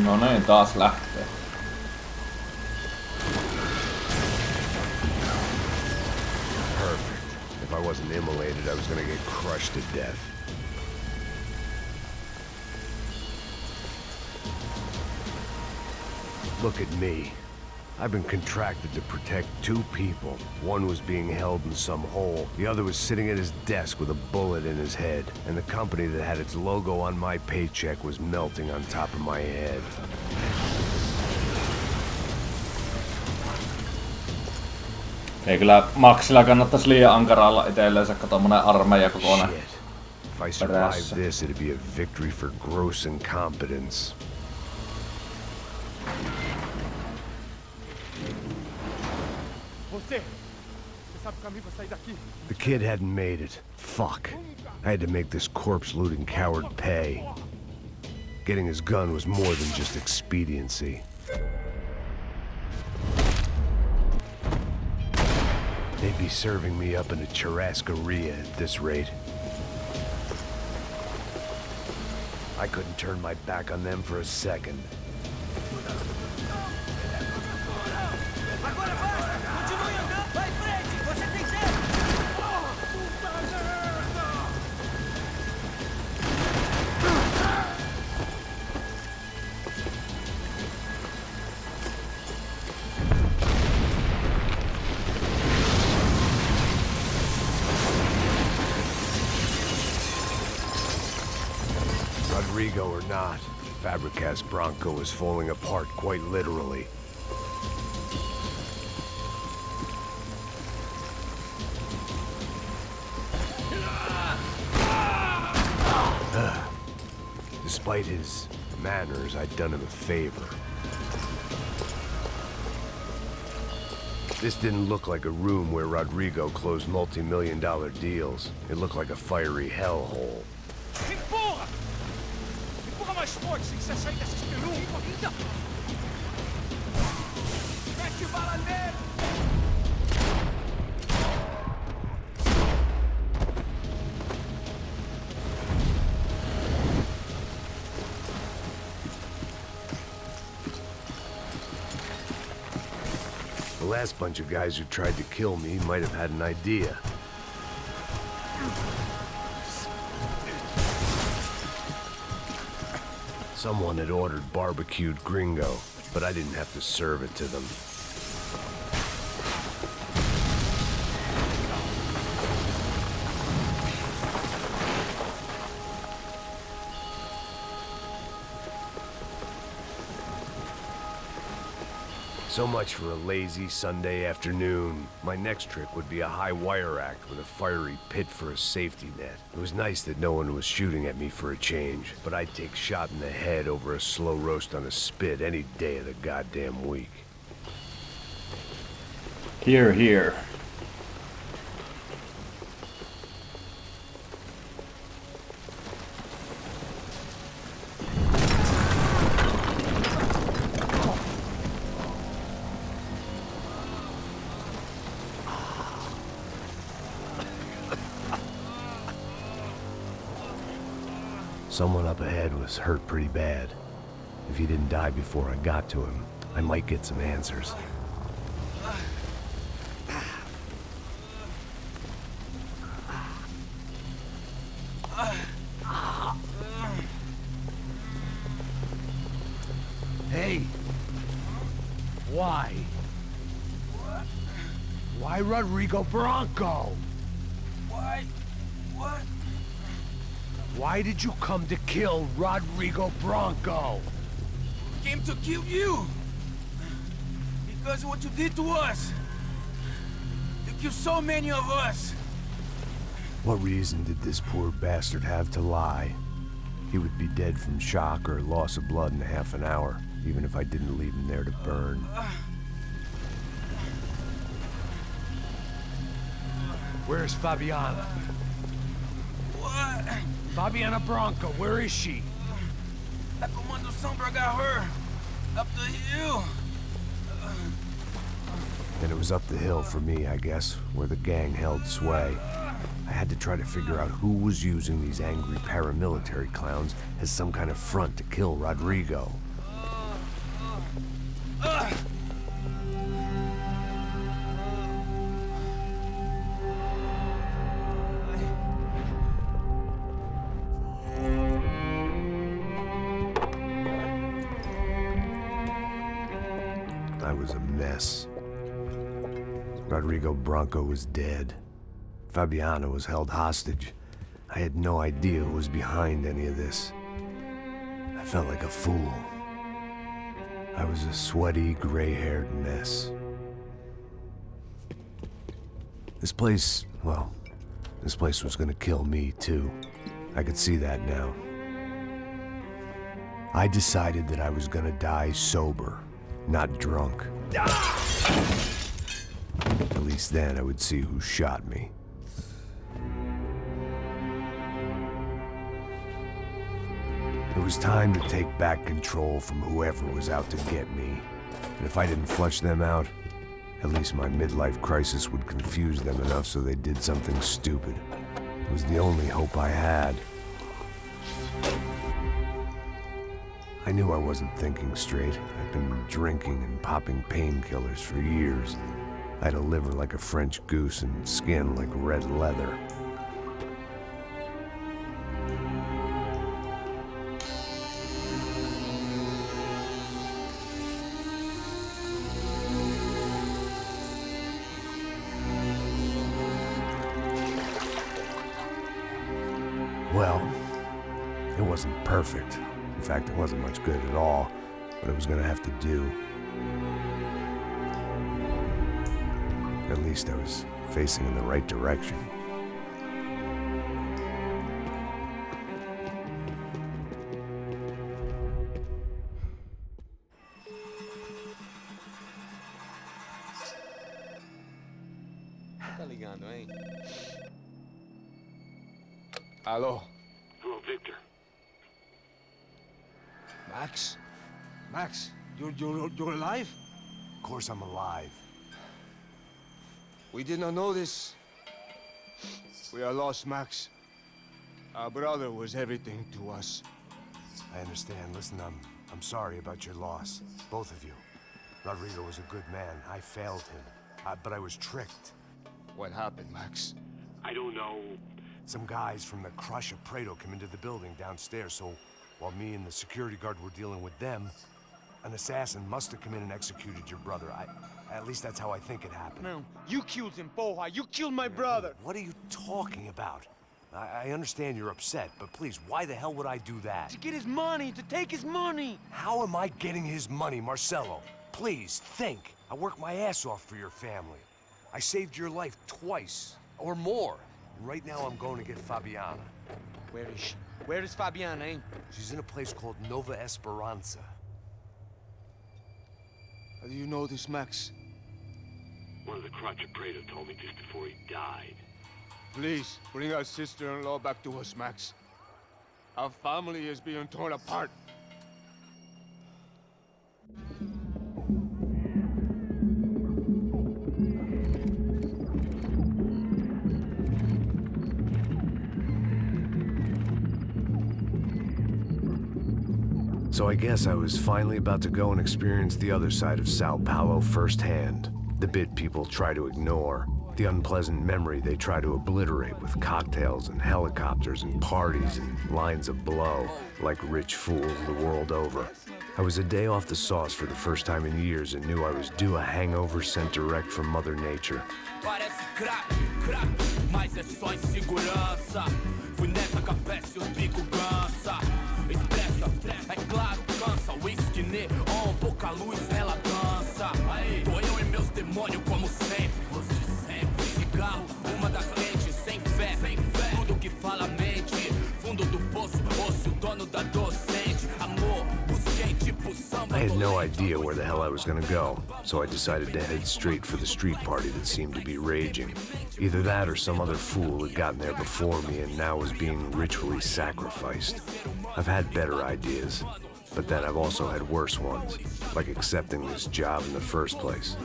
No niin, taas lähtee. Perfect. If I wasn't immolated, I was gonna get crushed to death. Look at me. I've been contracted to protect two people. One was being held in some hole. The other was sitting at his desk with a bullet in his head. And the company that had its logo on my paycheck was melting on top of my head. Ei kyllä Maxilla kannattais liian ankara olla itselleensä, kun tommonen armeija kokonaan. Shit. If I survive this, it'd be a victory for gross incompetence. The kid hadn't made it. Fuck. I had to make this corpse-looting coward pay. Getting his gun was more than just expediency. They'd be serving me up in a churrascaria at this rate. I couldn't turn my back on them for a second. Rodrigo or not, Fabricas Bronco is falling apart quite literally. Despite his manners, I'd done him a favor. This didn't look like a room where Rodrigo closed multi-million-dollar deals. It looked like a fiery hellhole. Empurra! Empurra mais forte sem você sair dessa espelunca! Mete bala nele! The last bunch of guys who tried to kill me might have had an idea. Someone had ordered barbecued gringo, but I didn't have to serve it to them. So much for a lazy Sunday afternoon. My next trick would be a high wire act with a fiery pit for a safety net. It was nice that no one was shooting at me for a change, but I'd take shot in the head over a slow roast on a spit any day of the goddamn week. Here, here. Someone up ahead was hurt pretty bad. If he didn't die before I got to him, I might get some answers. Hey! Why? Why Rodrigo Bronco? Why? What? Why did you come to kill Rodrigo Bronco? Came to kill you! Because of what you did to us! You killed so many of us! What reason did this poor bastard have to lie? He would be dead from shock or loss of blood in half an hour, even if I didn't leave him there to burn. Where's Fabiana? What? Fabiana Bronco, where is she? That Comando Sombra got her! Up the hill! Then it was up the hill for me, I guess, where the gang held sway. I had to try to figure out who was using these angry paramilitary clowns as some kind of front to kill Rodrigo. I was a mess. Rodrigo Branco was dead. Fabiana was held hostage. I had no idea who was behind any of this. I felt like a fool. I was a sweaty, gray-haired mess. This place was gonna kill me, too. I could see that now. I decided that I was gonna die sober, not drunk. At least then I would see who shot me. It was time to take back control from whoever was out to get me. And if I didn't flush them out, at least my midlife crisis would confuse them enough so they did something stupid. It was the only hope I had. I knew I wasn't thinking straight. I'd been drinking and popping painkillers for years. I had a liver like a French goose and skin like red leather. Well, it wasn't perfect. In fact, it wasn't much good at all, but it was gonna have to do. At least I was facing in the right direction. Tá ligando, hein? Alô? Hello, Victor. Max? Max, you're alive? Of course I'm alive. We did not know this. We are lost, Max. Our brother was everything to us. I understand. Listen, I'm sorry about your loss. Both of you. Rodrigo was a good man. I failed him. But I was tricked. What happened, Max? I don't know. Some guys from the Crush of Prado came into the building downstairs, so while me and the security guard were dealing with them, an assassin must have come in and executed your brother. At least that's how I think it happened. No, you killed him, Porra. You killed my brother. What are you talking about? I understand you're upset, but please, why the hell would I do that? To get his money, to take his money. How am I getting his money, Marcelo? Please, think. I worked my ass off for your family. I saved your life twice, or more. And right now I'm going to get Fabiana. Where is she? Where is Fabiana, eh? She's in a place called Nova Esperanza. How do you know this, Max? One of the Crotch of Prado told me just before he died. Please, bring our sister-in-law back to us, Max. Our family is being torn apart. So I guess I was finally about to go and experience the other side of Sao Paulo firsthand. The bit people try to ignore. The unpleasant memory they try to obliterate with cocktails and helicopters and parties and lines of blow, like rich fools the world over. I was a day off the sauce for the first time in years and knew I was due a hangover sent direct from Mother Nature. Parece crack, mas é só insegurança. Fui nessa capeste, os bico gansa. Expressa, é claro, cansa. Whisky neon, pouca luz, ela dança. Tô eu e meus demônios como sempre. Cigarro, uma da frente, sem fé. Tudo que fala mente. Fundo do poço, osso, dono da docente. Amor, busquei tipo samba. I had no idea where the hell I was gonna go, so I decided to head straight for the street party that seemed to be raging. Either that or some other fool had gotten there before me and now was being ritually sacrificed. I've had better ideas, but then I've also had worse ones, like accepting this job in the first place.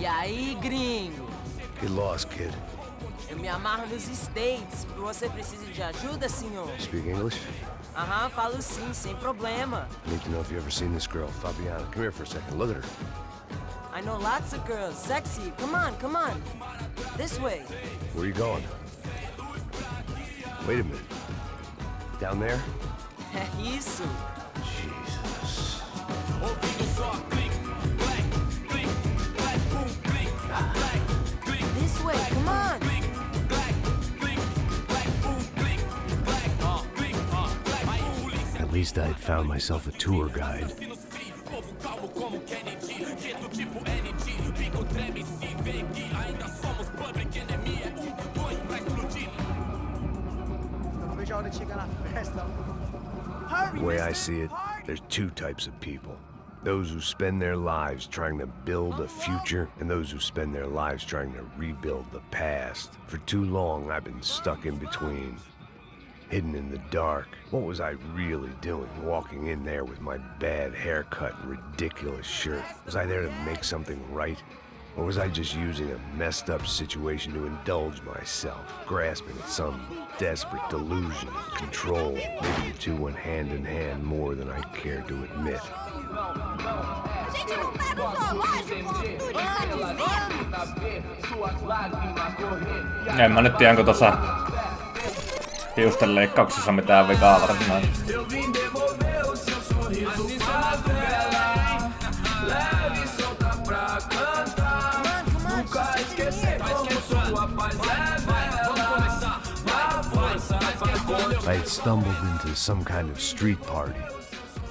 E aí, gringo? Get lost, kid. Eu me amarro nos States. Você precisa de ajuda, senhor? Speak English? Aham, falo sim, sem problema. I need to know if you've ever seen this girl, Fabiana. Come here for a second. Look at her. I know lots of girls. Sexy. Come on, come on. This way. Where are you going? Wait a minute. Down there? É isso. Jesus. This way, come on. At least I had found myself a tour guide. The way I see it, there's two types of people. Those who spend their lives trying to build a future, and those who spend their lives trying to rebuild the past. For too long, I've been stuck in between. Hidden in the dark. What was I really doing walking in there with my bad haircut and ridiculous shirt? Was I there to make something right? Or was I just using a messed up situation to indulge myself, grasping at some desperate delusion of control? Maybe the two went hand in hand more than I care to admit. Gente, não pega o zoológico, En mä nyt tiedä, onko tossa hiusten leikkauksessa mitään vikaa varsinaisesti. I had stumbled into some kind of street party.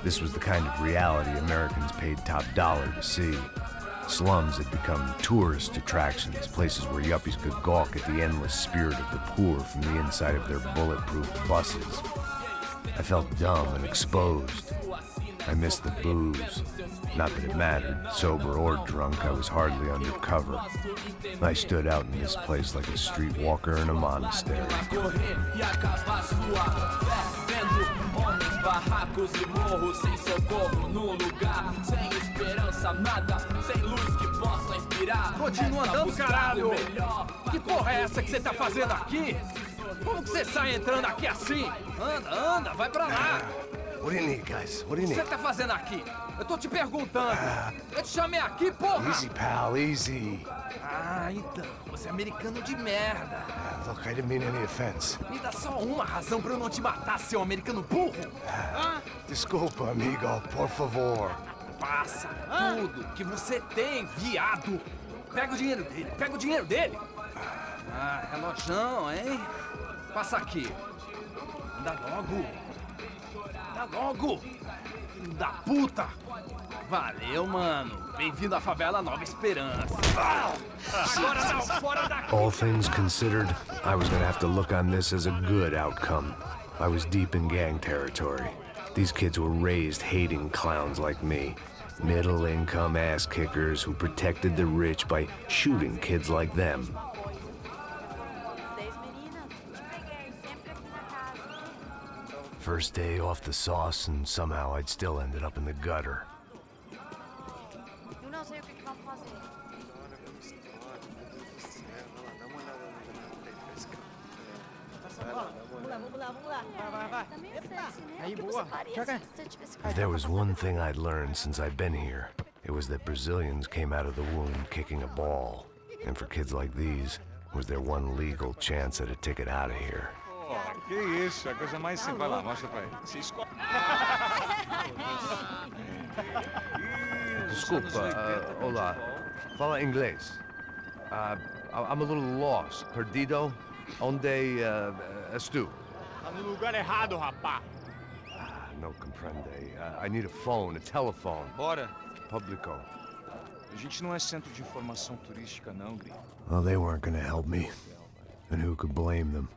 This was the kind of reality Americans paid top dollar to see. Slums had become tourist attractions, places where yuppies could gawk at the endless spirit of the poor from the inside of their bulletproof buses. I felt dumb and exposed. I missed the booze. Not that it mattered, sober or drunk, I was hardly undercover. I stood out in this place like a streetwalker in a monastery. Continua andando, caralho! Que porra é essa que você tá fazendo aqui? Como que você sai entrando aqui assim? Anda, anda, vai pra lá! What do you need, guys? What do you O que need? você tá fazendo aqui? Eu tô te perguntando! Eu te chamei aqui, porra! Easy, pal, easy. Ah, então, você é americano de merda! Look, I didn't mean any offense. Me dá só uma razão pra eu não te matar, seu americano burro! Desculpa, amigo, por favor. Passa tudo que você tem, viado! Pega o dinheiro dele, pega o dinheiro dele! Ah, relojão, hein? Passa aqui. Anda logo! Anda logo! Filho da puta! Valeu, mano! Bem-vindo à favela Nova Esperança! Agora não, fora daqui! All things considered, I was gonna have to look on this as a good outcome. I was deep in gang territory. These kids were raised hating clowns like me. Middle-income ass-kickers who protected the rich by shooting kids like them. First day off the sauce, and somehow I'd still ended up in the gutter. Eu não sei o que vamos fazer. Vamos lá. Vai. Aí, boa. Joga. If there was one thing I'd learned since I'd been here, it was that Brazilians came out of the womb kicking a ball. And for kids like these, was their one legal chance at a ticket out of here. Que isso, a coisa mais simples. Vai lá, mostra pra ele. Se escolhe. Desculpa, olá. Fala inglês. I'm a little lost. Perdido? Onde estou? Tá no lugar errado, rapá. No comprende. I need a phone, a telephone. Bora. Publico. A gente não é centro de informação turística, não, gringo. Well, they weren't gonna help me. And who could blame them?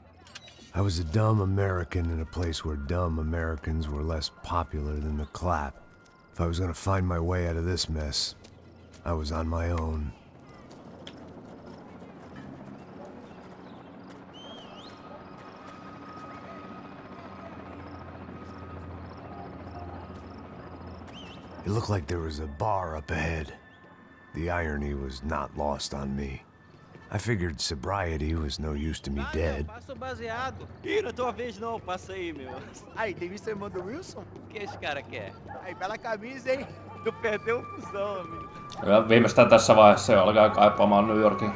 I was a dumb American in a place where dumb Americans were less popular than the clap. If I was gonna find my way out of this mess, I was on my own. It looked like there was a bar up ahead. The irony was not lost on me. I figured sobriety was no use to me dead. Passa o baseado. Ih, não é tua vez não, passa aí, meu. Aí, tem visto a irmã do Wilson? O que esse cara quer? Aí, bela camisa, hein? Tu perdeu o fusão, amigo. Ja viimeistään tässä vaiheessa jo alkaa kaipaamaan New Yorkin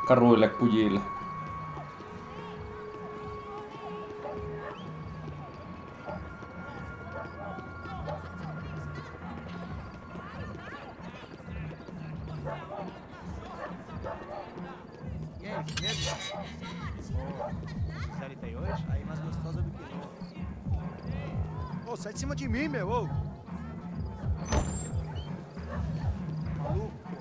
karuille kujille. Série tem hoje? Aí mais gostosa do que eu. Ô, sai de cima de mim, meu, ô! Maluco, pô.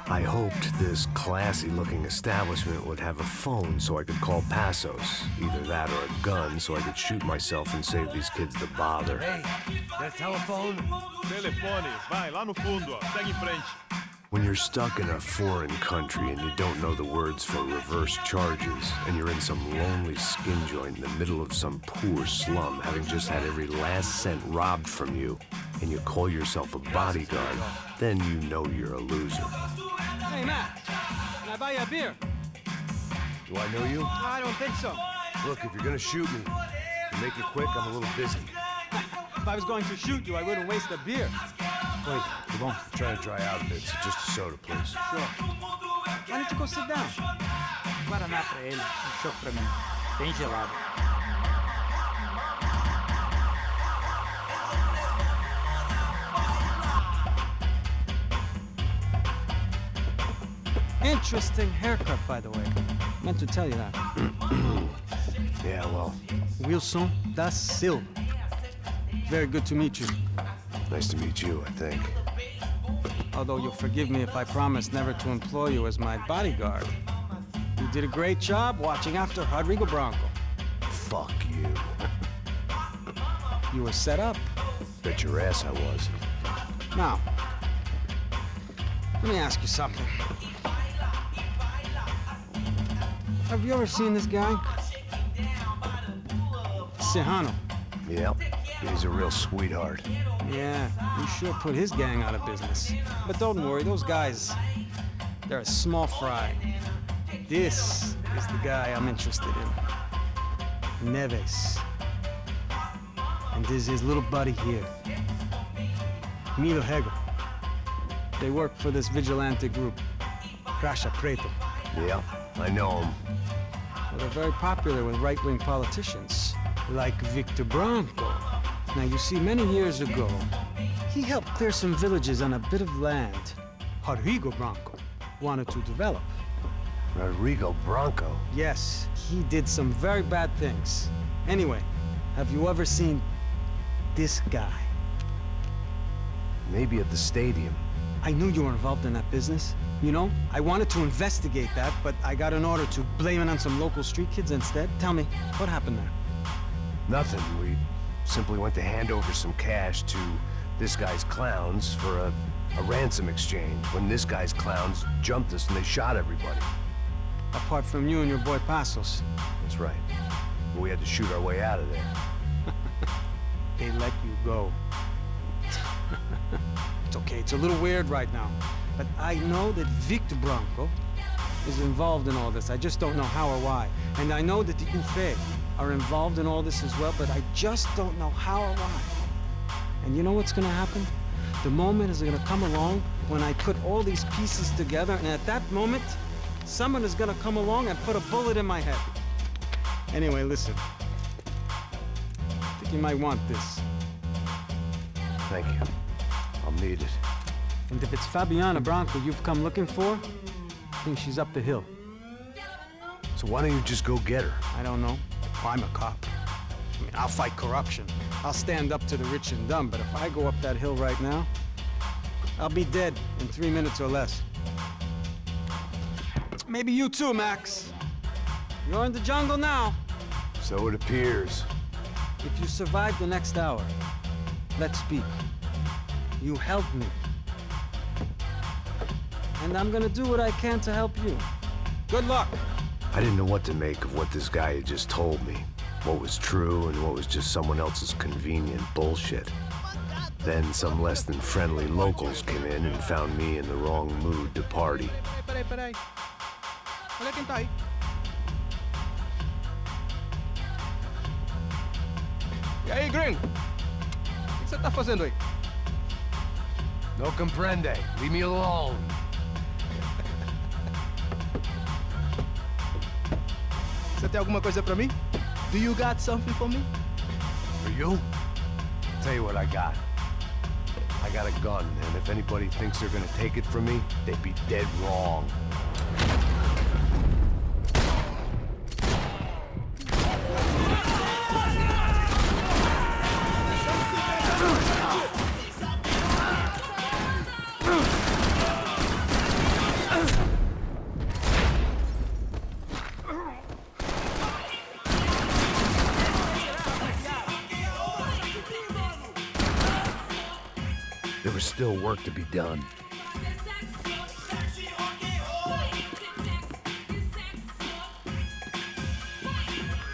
I hoped this classy-looking establishment would have a phone so I could call Passos. Either that or a gun so I could shoot myself and save these kids the bother. Hey, got a telephone? Telefone, vai, lá no fundo, ó. Segue em frente. When you're stuck in a foreign country and you don't know the words for reverse charges, and you're in some lonely skin joint in the middle of some poor slum, having just had every last cent robbed from you, and you call yourself a bodyguard, then you know you're a loser. Hey, Matt, can I buy you a beer? Do I know you? I don't think so. Look, if you're gonna shoot me, to make it quick, I'm a little busy. If I was going to shoot you, I wouldn't waste a beer. Wait, come on. I'm trying to dry out a bit, so just a soda, please. Sure. Why don't you go sit down? Guaraná pra ele, chopp pra mim. Bem gelado. Interesting haircut, by the way. Meant to tell you that. Yeah, well, Wilson da Silva. Very good to meet you. nice to meet you, I think. Although you'll forgive me if I promise never to employ you as my bodyguard. You did a great job watching after Rodrigo Bronco. Fuck you. You were set up. Bet your ass I was. Now, let me ask you something. Have you ever seen this guy? Serrano. Yep, he's a real sweetheart. Yeah, you sure put his gang out of business. But don't worry, those guys, they're a small fry. This is the guy I'm interested in. Neves. And this is his little buddy here. Milo Hegel. They work for this vigilante group, Crasha Preto. Yeah, I know him. Well, they're very popular with right-wing politicians, like Victor Bronco. Now, you see, many years ago, he helped clear some villages on a bit of land Rodrigo Bronco wanted to develop. Rodrigo Bronco? Yes, he did some very bad things. Anyway, have you ever seen this guy? Maybe at the stadium. I knew you were involved in that business. You know, I wanted to investigate that, but I got an order to blame it on some local street kids instead. Tell me, what happened there? Nothing. We simply went to hand over some cash to this guy's clowns for a ransom exchange when this guy's clowns jumped us and they shot everybody. Apart from you and your boy Passos. That's right. We had to shoot our way out of there. They let you go. It's okay, it's a little weird right now. But I know that Victor Bronco is involved in all this. I just don't know how or why. And I know that the UFE are involved in all this as well, but I just don't know how or why. And you know what's gonna happen? The moment is gonna come along when I put all these pieces together, and at that moment, someone is gonna come along and put a bullet in my head. Anyway, listen. I think you might want this. Thank you. I'll need it. And if it's Fabiana Bronco you've come looking for, I think she's up the hill. So why don't you just go get her? I don't know. I'm a cop. I mean, I'll fight corruption. I'll stand up to the rich and dumb, but if I go up that hill right now, I'll be dead in 3 minutes or less. Maybe you too, Max. You're in the jungle now. So it appears. If you survive the next hour, let's speak. You helped me. And I'm gonna do what I can to help you. Good luck. I didn't know what to make of what this guy had just told me. What was true and what was just someone else's convenient bullshit. Then some less than friendly locals came in and found me in the wrong mood to party. Peraí. Olha quem tá aí. E aí, gringo? O que você tá fazendo aí? No comprende. Leave me alone. Você tem alguma coisa pra mim? Do you got something for me? For you? Tell you what I got. I got a gun, and if anybody thinks they're gonna take it from me, they'd be dead wrong. There was still work to be done.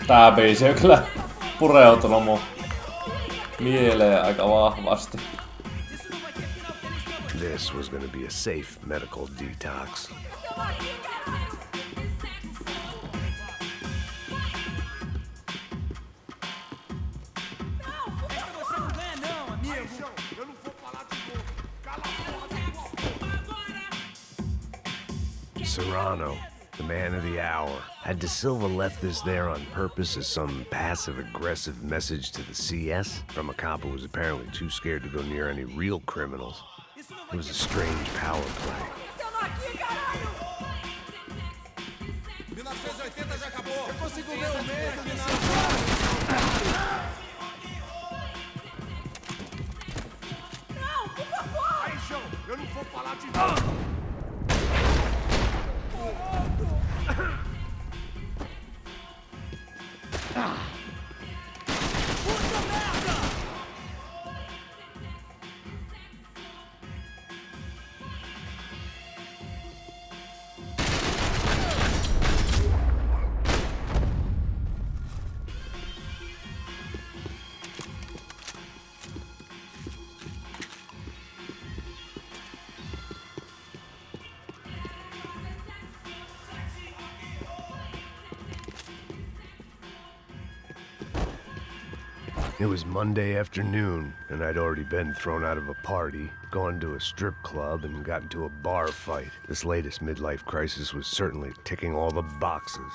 Tää biisi on kyllä pureutunut mun mieleen aika vahvasti. This was gonna be a safe medical detox. Serrano, the man of the hour. Had De Silva left this there on purpose as some passive-aggressive message to the CS from a cop who was apparently too scared to go near any real criminals? It was a strange power play. 1980 já acabou. Eu consigo ver o medo nisso. Não, por favor! Aí, João, eu não vou falar de novo. Puta merda! It was Monday afternoon, and I'd already been thrown out of a party, gone to a strip club, and got into a bar fight. This latest midlife crisis was certainly ticking all the boxes.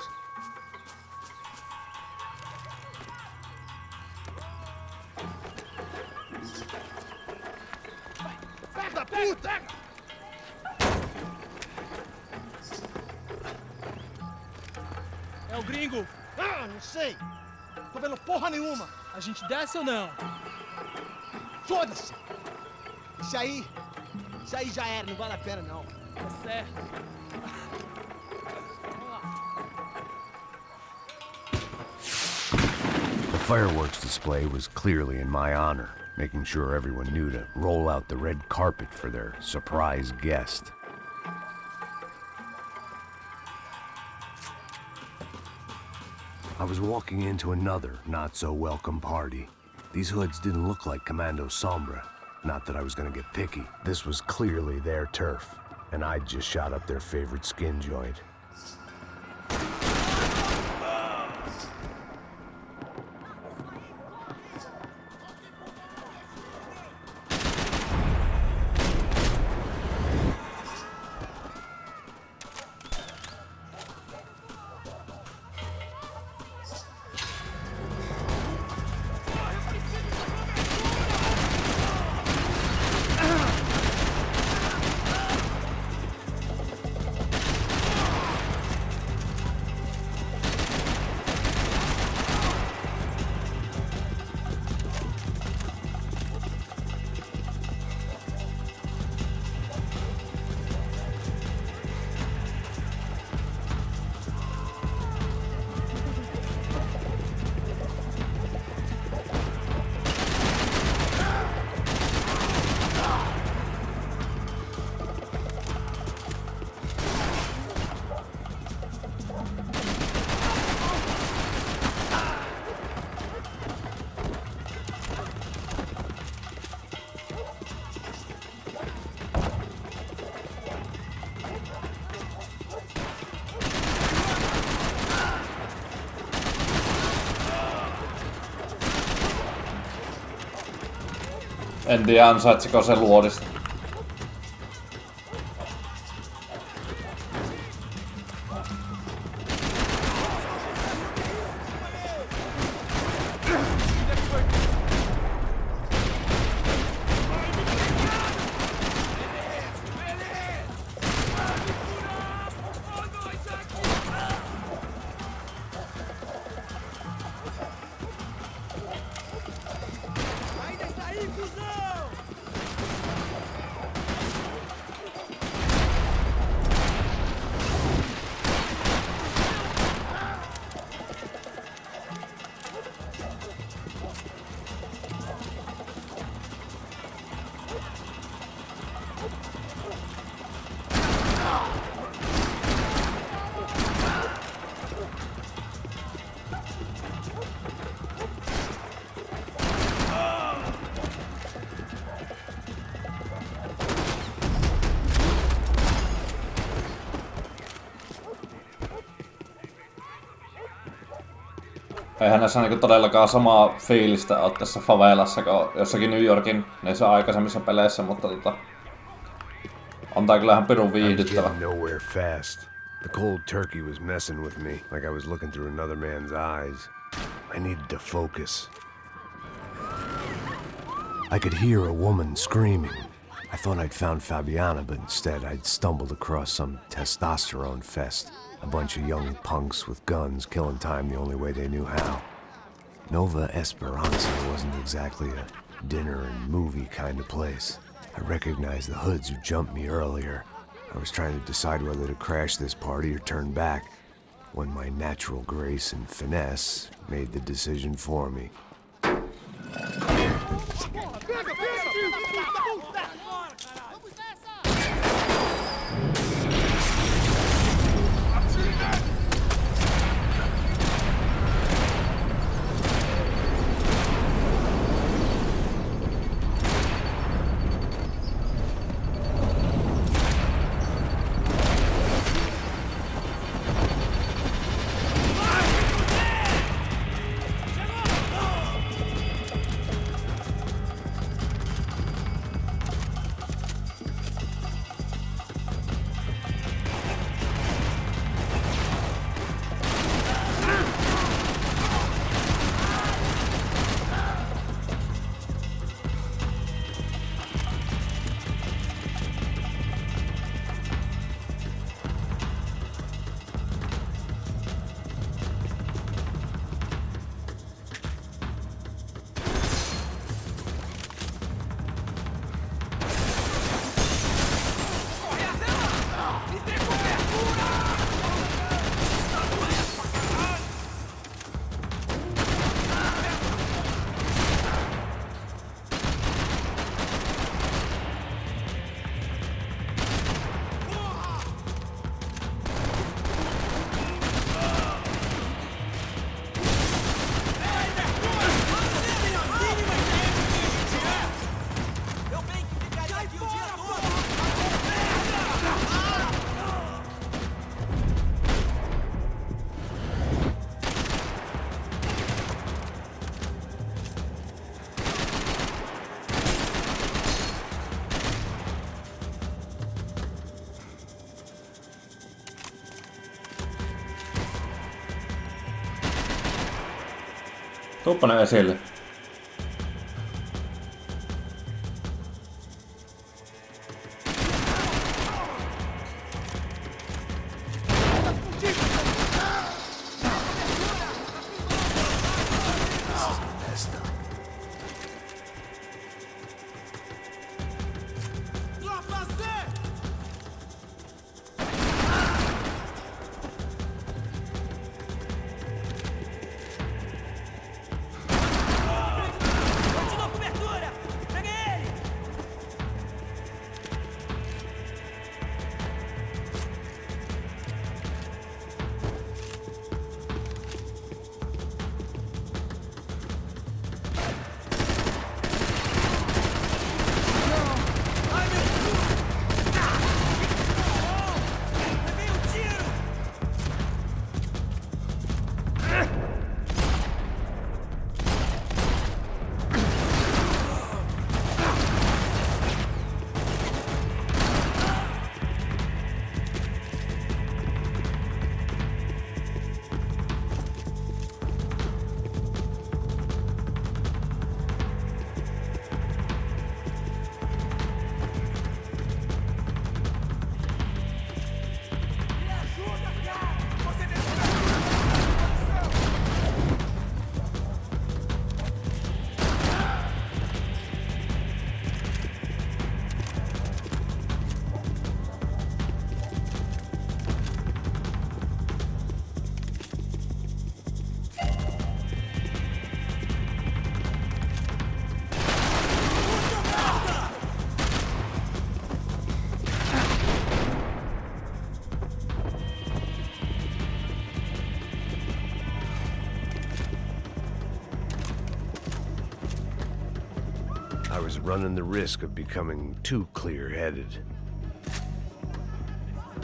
Pega, puta! É o gringo. Ah, não sei. Tô vendo porra nenhuma. A gente desce ou não? Foda-se. Isso aí já era, não vale a pena não. Tá certo. The fireworks display was clearly in my honor, making sure everyone knew to roll out the red carpet for their surprise guest. I was walking into another not-so-welcome party. These hoods didn't look like Commando Sombra. Not that I was gonna get picky. This was clearly their turf, and I'd just shot up their favorite skin joint. En tiedä ansaitsiko se luodista. eihän näissä niinku todellakaan samaa fiilistä ole tässä favelassa kuin jossakin New Yorkin niissä aikaisemmissa peleissä, mutta on tää kyllä ihan pirun viihdyttävä. Nowhere fast. The cold turkey was messing with me, like I was looking through another man's eyes. I needed to focus. I could hear a woman screaming. I thought I'd found Fabiana, but instead I'd stumbled across some testosterone fest. A bunch of young punks with guns killing time the only way they knew how. Nova Esperanza wasn't exactly a dinner and movie kind of place. I recognized the hoods who jumped me earlier. I was trying to decide whether to crash this party or turn back, when my natural grace and finesse made the decision for me. Tuuppa ne esille. I was running the risk of becoming too clear-headed.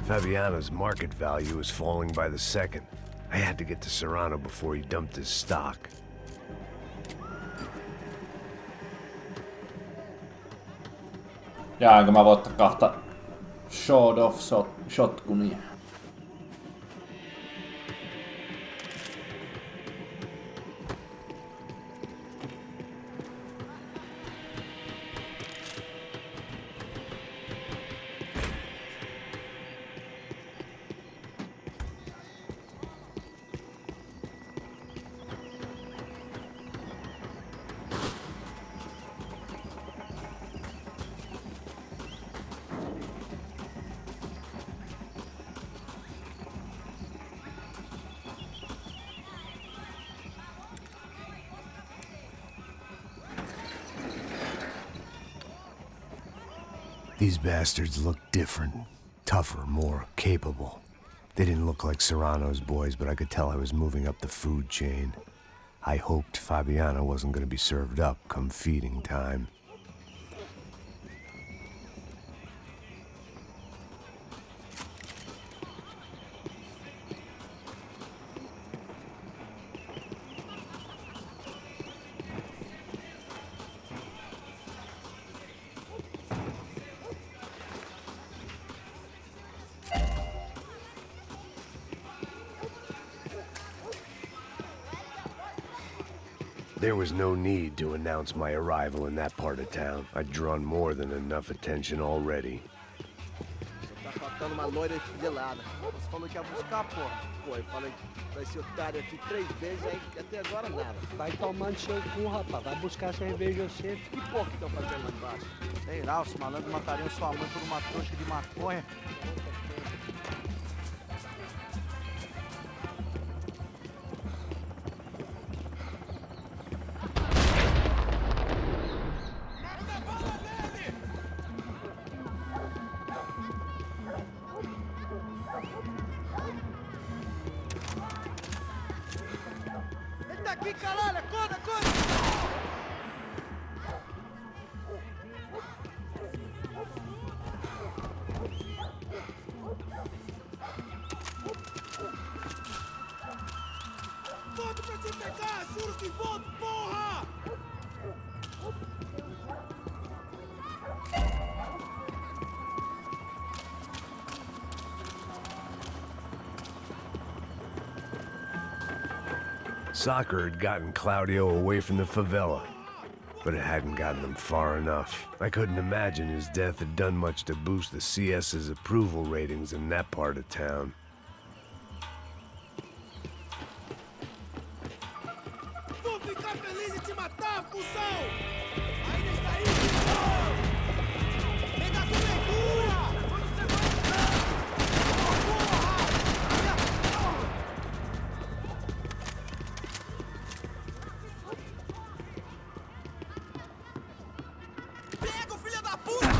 Fabiana's market value is falling by the second. I had to get to Serrano before he dumped his stock. Jäänkö mä voittaa kahta shotgunia? These bastards looked different, tougher, more capable. They didn't look like Serrano's boys, but I could tell I was moving up the food chain. I hoped Fabiana wasn't going to be served up come feeding time. There was no need to announce my arrival in that part of town. I'd drawn more than enough attention already. Tá faltando uma loira gelada. Você falou que ia buscar, pô. Pô, eu falei pra esse otário aqui 3 vezes, aí até agora nada. Vai tomando seu cu, rapaz. Vai buscar cerveja você. Que porra que estão fazendo lá embaixo? Sei lá, os malandros matariam sua mãe por uma trouxa de maconha. Aqui, caralho! Acorda, acorda! Volto pra te pegar! Juro que volto, porra! Soccer had gotten Claudio away from the favela, but it hadn't gotten him far enough. I couldn't imagine his death had done much to boost the CS's approval ratings in that part of town. Vou ficar feliz em te matar, cuzão! Ainda está aí, vem da cobertura! Pega o filho da puta!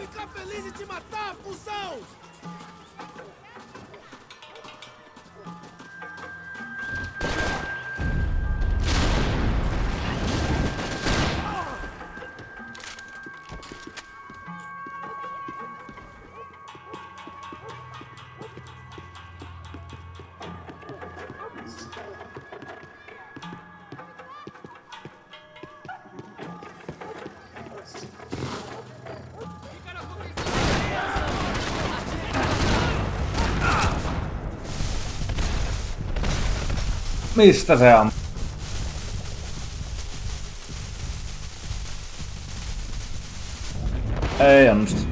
ficar feliz e te matar, cuzão! Mistä se on? Ei onnistu.